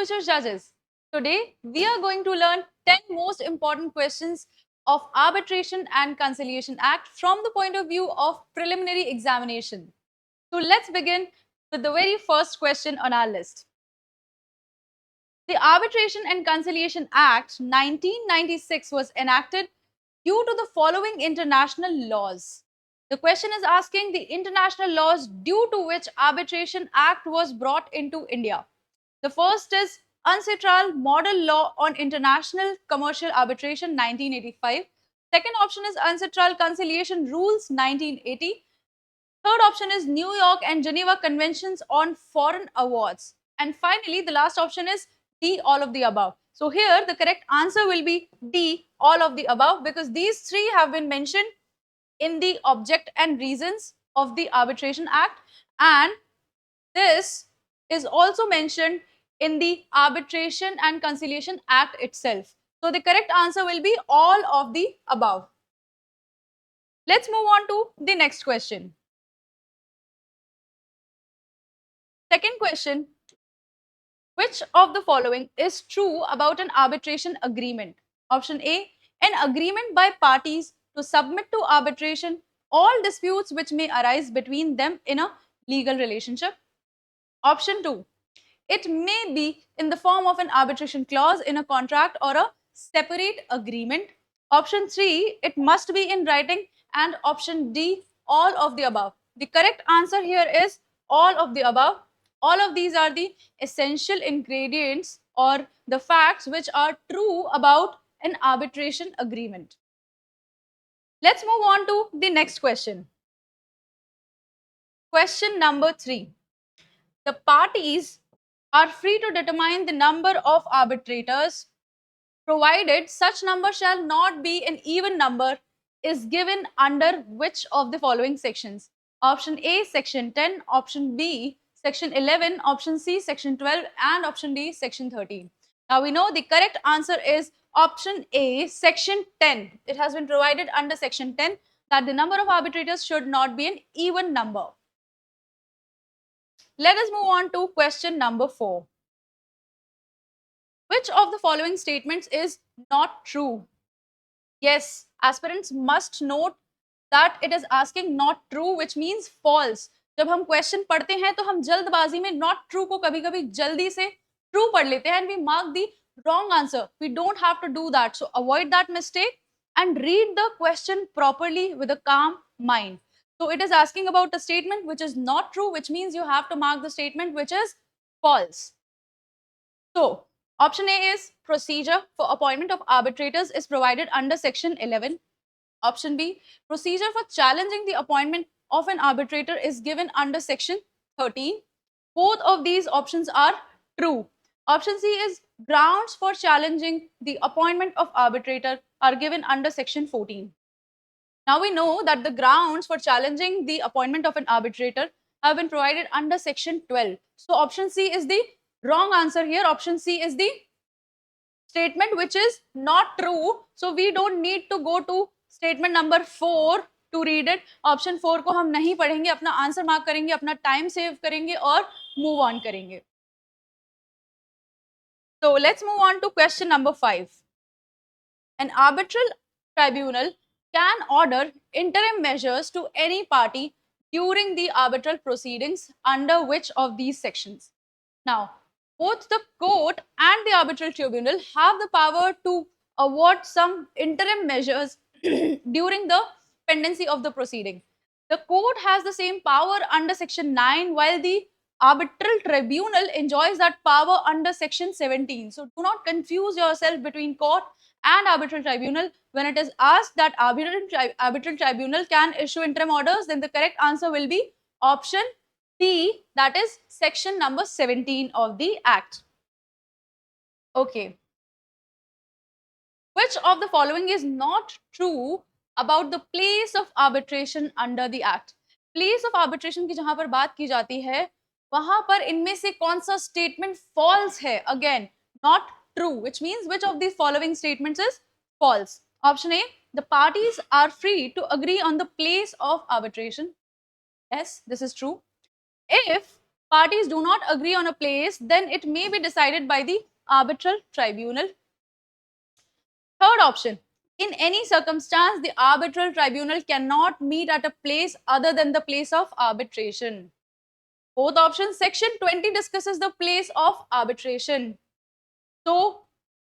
Distinguished judges, today we are going to learn 10 most important questions of Arbitration and Conciliation Act from the point of view of preliminary examination. So let's begin with the very first question on our list. The Arbitration and Conciliation Act 1996 was enacted due to the following international laws. The question is asking the international laws due to which Arbitration Act was brought into India. The first is UNCITRAL Model Law on International Commercial Arbitration 1985. Second option is UNCITRAL Conciliation Rules 1980. Third option is New York and Geneva Conventions on Foreign Awards. And finally, the last option is D, all of the above. So here the correct answer will be D, all of the above, because these three have been mentioned in the object and reasons of the Arbitration Act, and this is also mentioned in the Arbitration and Conciliation Act itself. So the correct answer will be all of the above. Let's move on to the next question. Second question, which of the following is true about an arbitration agreement? Option A, an agreement by parties to submit to arbitration all disputes which may arise between them in a legal relationship. Option 2, it may be in the form of an arbitration clause in a contract or a separate agreement. Option 3, it must be in writing. And option D, all of the above. The correct answer here is all of the above. All of these are the essential ingredients or the facts which are true about an arbitration agreement. Let's move on to the next question. Question number 3. The parties are free to determine the number of arbitrators provided such number shall not be an even number is given under which of the following sections? Option A, section 10, option B, section 11, option C, section 12, and option D, section 13. Now we know the correct answer is option A, section 10. It has been provided under section 10 that the number of arbitrators should not be an even number. Let us move on to question number 4. Which of the following statements is not true? Yes, aspirants must note that it is asking not true, which means false. जब हम question पढ़ते हैं तो हम जल्दबाजी में not true को कभी कभी जल्दी से true पढ़ लेते हैं and we mark the wrong answer. We don't have to do that. So avoid that mistake and read the question properly with a calm mind. So it is asking about a statement which is not true, which means you have to mark the statement which is false. So option A is procedure for appointment of arbitrators is provided under section 11. Option B, procedure for challenging the appointment of an arbitrator is given under section 13. Both of these options are true. Option C is grounds for challenging the appointment of arbitrator are given under section 14. Now we know that the grounds for challenging the appointment of an arbitrator have been provided under section 12. So option C is the wrong answer here. Option C is the statement which is not true. So we don't need to go to statement number 4 to read it. Option 4 को हम नहीं पढ़ेंगे, अपना answer mark करेंगे, अपना time save करेंगे और move on करेंगे. So let's move on to question number 5. An arbitral tribunal can order interim measures to any party during the arbitral proceedings under which of these sections? Now, both the court and the arbitral tribunal have the power to award some interim measures during the pendency of the proceeding. The court has the same power under section 9 while the arbitral tribunal enjoys that power under section 17. So do not confuse yourself between court and arbitral tribunal. When it is asked that arbitral tribunal can issue interim orders, then the correct answer will be option D, that is section number 17 of the Act. Okay. Which of the following is not true about the place of arbitration under the Act? Place of arbitration की जहां पर बात की जाती है, वहां पर इनमें से कौन सा statement false है? Again, not true, which means which of these following statements is false? Option A, the parties are free to agree on the place of arbitration. Yes, this is true. If parties do not agree on a place, then it may be decided by the arbitral tribunal. Third option, in any circumstance, the arbitral tribunal cannot meet at a place other than the place of arbitration. Fourth option, section 20 discusses the place of arbitration. So,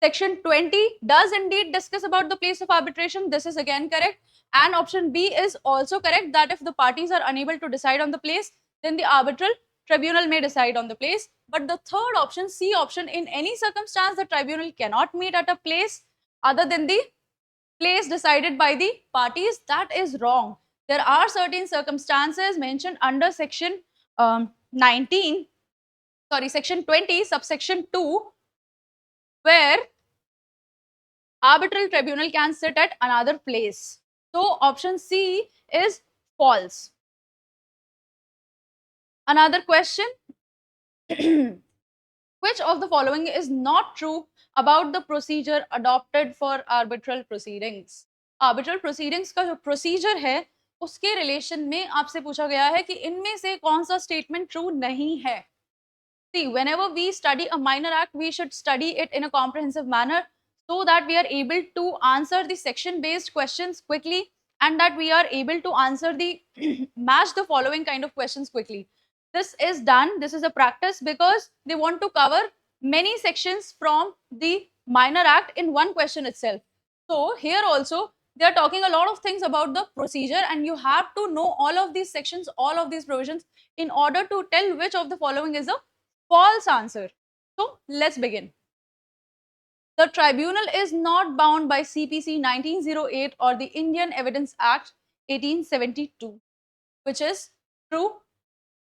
section 20 does indeed discuss about the place of arbitration. This is again correct. And option B is also correct, that if the parties are unable to decide on the place, then the arbitral tribunal may decide on the place. But the third option, C option, in any circumstance, the tribunal cannot meet at a place other than the place decided by the parties, that is wrong. There are certain circumstances mentioned under section 20, subsection 2, where arbitral tribunal can sit at another place. So option C is false. Another question, which of the following is not true about the procedure adopted for arbitral proceedings? Arbitral proceedings का जो procedure है, उसके relation में आपसे पूछा गया है कि इनमें से कौन सा statement true नहीं है. See, whenever we study a minor act, we should study it in a comprehensive manner so that we are able to answer the section based questions quickly, and that we are able to answer the match the following kind of questions quickly. This is done, this is a practice, because they want to cover many sections from the minor act in one question itself. So here also they are talking a lot of things about the procedure, and you have to know all of these sections, all of these provisions, in order to tell which of the following is a false answer. So let's begin. The tribunal is not bound by CPC 1908 or the Indian Evidence Act 1872, which is true.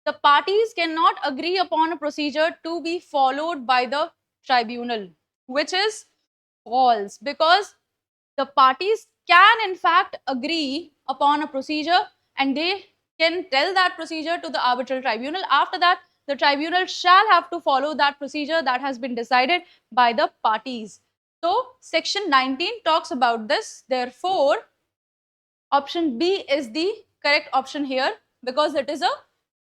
The parties cannot agree upon a procedure to be followed by the tribunal, which is false, because the parties can in fact agree upon a procedure and they can tell that procedure to the arbitral tribunal. After that, the tribunal shall have to follow that procedure that has been decided by the parties. So, section 19 talks about this. Therefore, option B is the correct option here, because it is a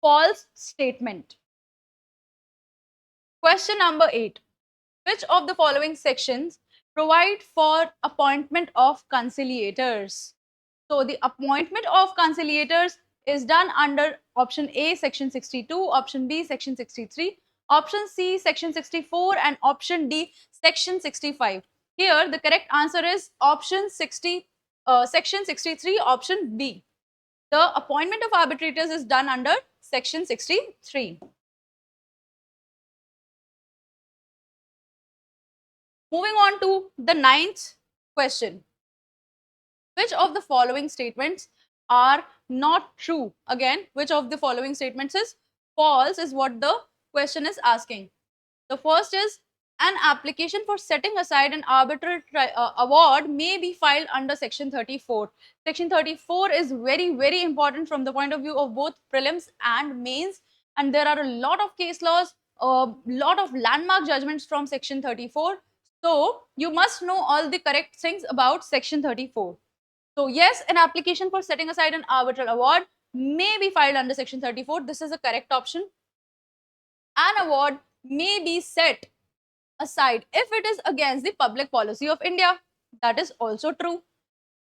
false statement. Question number 8. Which of the following sections provide for appointment of conciliators? So the appointment of conciliators is done under option A, section 62, option B, section 63, option C, section 64, and option D, section 65. Here the correct answer is option 60, section 63, option B. The appointment of arbitrators is done under section 63. Moving on to the 9th question. Which of the following statements are not true? Again, which of the following statements is false is what the question is asking. The first is, an application for setting aside an arbitral award may be filed under section 34. Section 34 is very, very important from the point of view of both prelims and mains, and there are a lot of case laws, a lot of landmark judgments from section 34. So you must know all the correct things about section 34. So yes, an application for setting aside an arbitral award may be filed under section 34. This is a correct option. An award may be set aside if it is against the public policy of India. That is also true.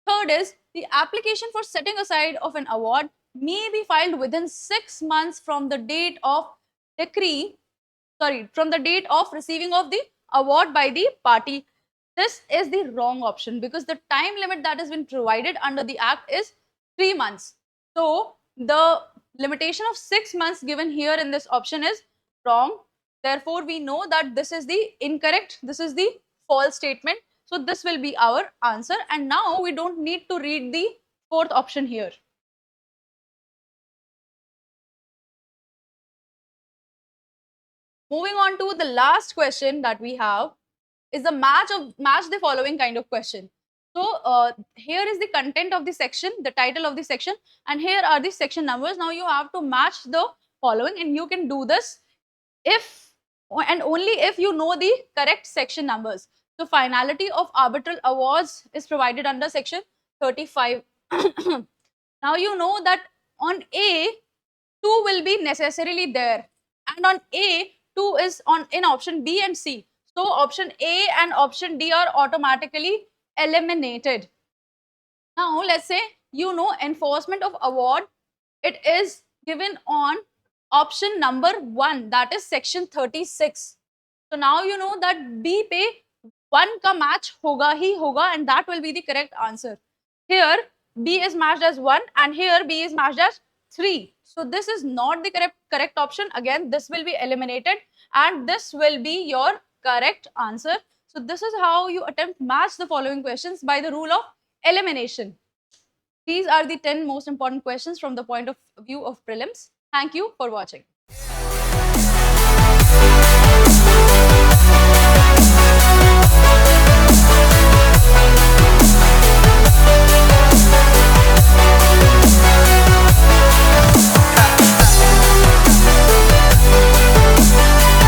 Third is, the application for setting aside of an award may be filed within 6 months from the date of from the date of receiving of the award by the party. This is the wrong option, because the time limit that has been provided under the act is 3 months. So the limitation of 6 months given here in this option is wrong. Therefore, we know that this is the incorrect, this is the false statement. So this will be our answer. And now we don't need to read the fourth option here. Moving on to the last question that we have is the match the following kind of question. So here is the content of the section, the title of the section, and here are the section numbers. Now you have to match the following, and you can do this if and only if you know the correct section numbers. So finality of arbitral awards is provided under section 35. Now you know that on A, 2 will be necessarily there, and on A, 2 is on in option B and C. So option A and option D are automatically eliminated. Now let's say enforcement of award, it is given on option number 1, that is section 36. So now you know that B पे 1 का match होगा ही होगा, and that will be the correct answer. Here B is matched as 1 and here B is matched as 3. So this is not the correct option. Again, this will be eliminated and this will be your correct answer. So this is how you attempt match the following questions by the rule of elimination. These are the 10 most important questions from the point of view of prelims. Thank you for watching.